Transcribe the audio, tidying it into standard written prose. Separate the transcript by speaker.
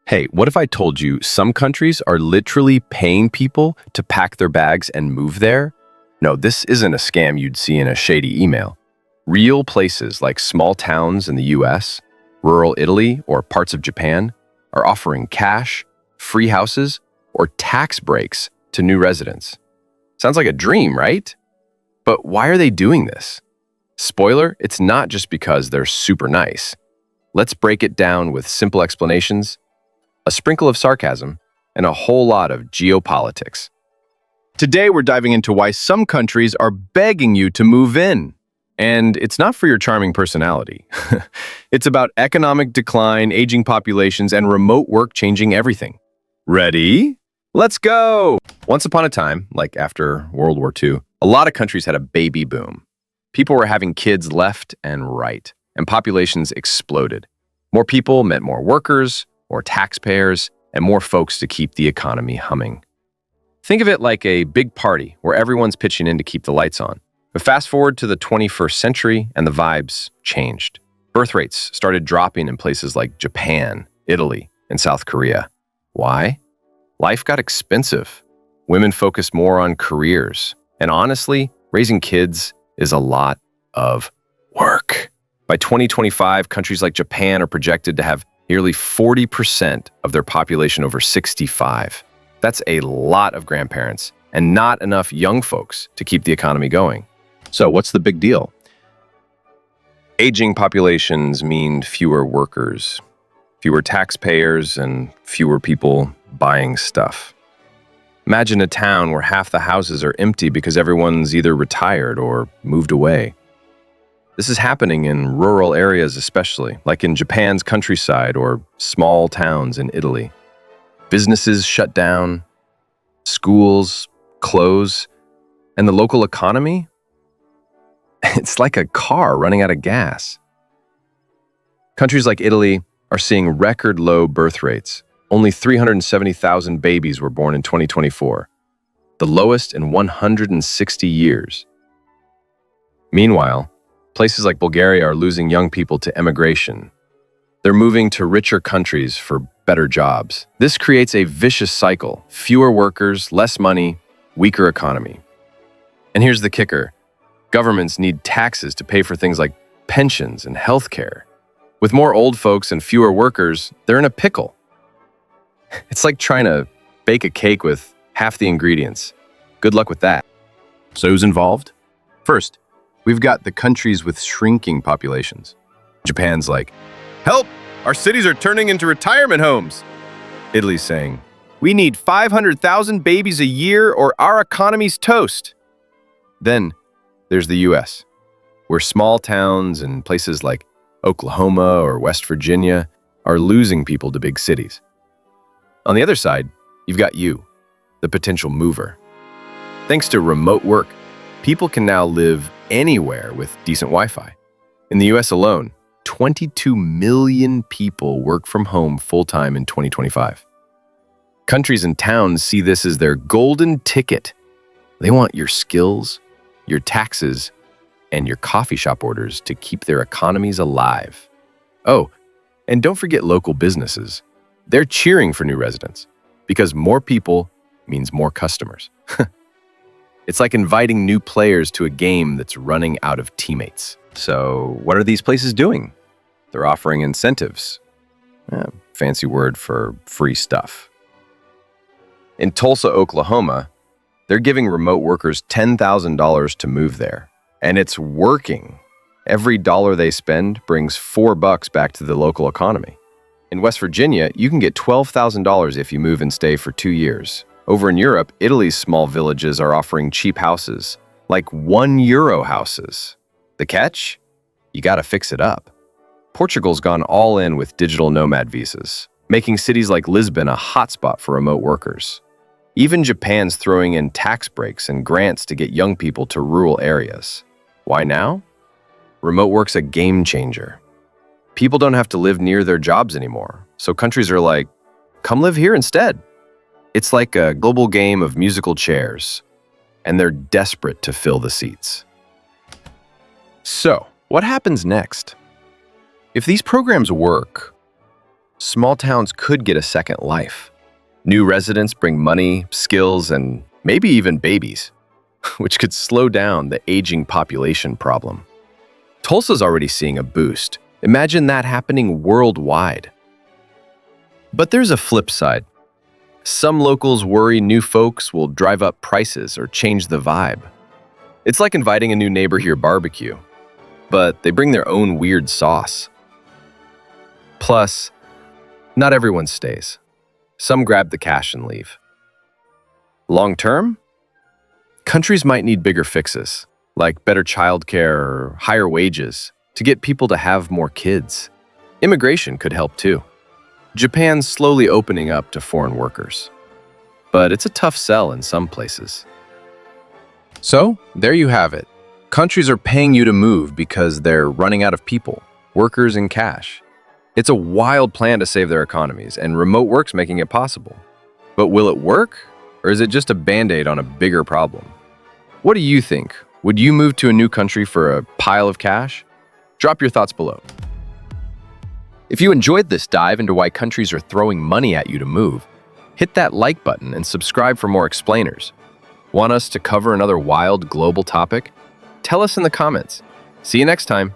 Speaker 1: Hey, what if I told you some countries are literally paying people to pack their bags and move there? No, this isn't a scam you'd see in a shady email. Real places like small towns in the US, rural Italy, or parts of Japan are offering cash, free houses, or tax breaks to new residents. Sounds like a dream, right? But why are they doing this? Spoiler, it's not just because they're super nice. Let's break it down with simple explanations, a sprinkle of sarcasm, and a whole lot of geopolitics. Today, we're diving into why some countries are begging you to move in. And it's not for your charming personality. It's about economic decline, aging populations, and remote work changing everything. Ready? Let's go! Once upon a time, like after World War II, a lot of countries had a baby boom. People were having kids left and right, and populations exploded. More people meant more workers, more taxpayers, and more folks to keep the economy humming. Think of it like a big party where everyone's pitching in to keep the lights on. But fast forward to the 21st century and the vibes changed. Birth rates started dropping in places like Japan, Italy, and South Korea. Why? Life got expensive. Women focused more on careers. And honestly, raising kids is a lot of work. By 2025, countries like Japan are projected to have nearly 40% of their population over 65. That's a lot of grandparents and not enough young folks to keep the economy going. So what's the big deal? Aging populations mean fewer workers, fewer taxpayers, and fewer people buying stuff. Imagine a town where half the houses are empty because everyone's either retired or moved away. This is happening in rural areas especially, like in Japan's countryside or small towns in Italy. Businesses shut down, schools close, and the local economy? It's like a car running out of gas. Countries like Italy are seeing record low birth rates. Only 370,000 babies were born in 2024, the lowest in 160 years. Meanwhile, places like Bulgaria are losing young people to emigration. They're moving to richer countries for better jobs. This creates a vicious cycle: fewer workers, less money, weaker economy. And here's the kicker. Governments need taxes to pay for things like pensions and healthcare. With more old folks and fewer workers, they're in a pickle. It's like trying to bake a cake with half the ingredients. Good luck with that. So who's involved? First, we've got the countries with shrinking populations. Japan's like, "Help! Our cities are turning into retirement homes." Italy's saying, "We need 500,000 babies a year or our economy's toast." Then there's the US, where small towns and places like Oklahoma or West Virginia are losing people to big cities. On the other side, you've got you, the potential mover. Thanks to remote work, people can now live anywhere with decent Wi-Fi. In the US alone, 22 million people work from home full-time in 2025. Countries and towns see this as their golden ticket. They want your skills, your taxes, and your coffee shop orders to keep their economies alive. Oh, and don't forget local businesses. They're cheering for new residents because more people means more customers. It's like inviting new players to a game that's running out of teammates. So what are these places doing? They're offering incentives. Fancy word for free stuff. In Tulsa, Oklahoma, they're giving remote workers $10,000 to move there. And it's working. Every dollar they spend brings $4 back to the local economy. In West Virginia, you can get $12,000 if you move and stay for 2 years. Over in Europe, Italy's small villages are offering cheap houses, like €1 houses. The catch? You gotta fix it up. Portugal's gone all in with digital nomad visas, making cities like Lisbon a hotspot for remote workers. Even Japan's throwing in tax breaks and grants to get young people to rural areas. Why now? Remote work's a game changer. People don't have to live near their jobs anymore, so countries are like, come live here instead. It's like a global game of musical chairs, and they're desperate to fill the seats. So, what happens next? If these programs work, small towns could get a second life. New residents bring money, skills, and maybe even babies, which could slow down the aging population problem. Tulsa's already seeing a boost. Imagine that happening worldwide. But there's a flip side. Some locals worry new folks will drive up prices or change the vibe. It's like inviting a new neighbor to your barbecue, but they bring their own weird sauce. Plus, not everyone stays. Some grab the cash and leave. Long term, countries might need bigger fixes, like better childcare or higher wages, to get people to have more kids. Immigration could help too. Japan's slowly opening up to foreign workers. But it's a tough sell in some places. So, there you have it. Countries are paying you to move because they're running out of people, workers, and cash. It's a wild plan to save their economies, and remote work's making it possible. But will it work, or is it just a band-aid on a bigger problem? What do you think? Would you move to a new country for a pile of cash? Drop your thoughts below. If you enjoyed this dive into why countries are throwing money at you to move, hit that like button and subscribe for more explainers. Want us to cover another wild global topic? Tell us in the comments. See you next time.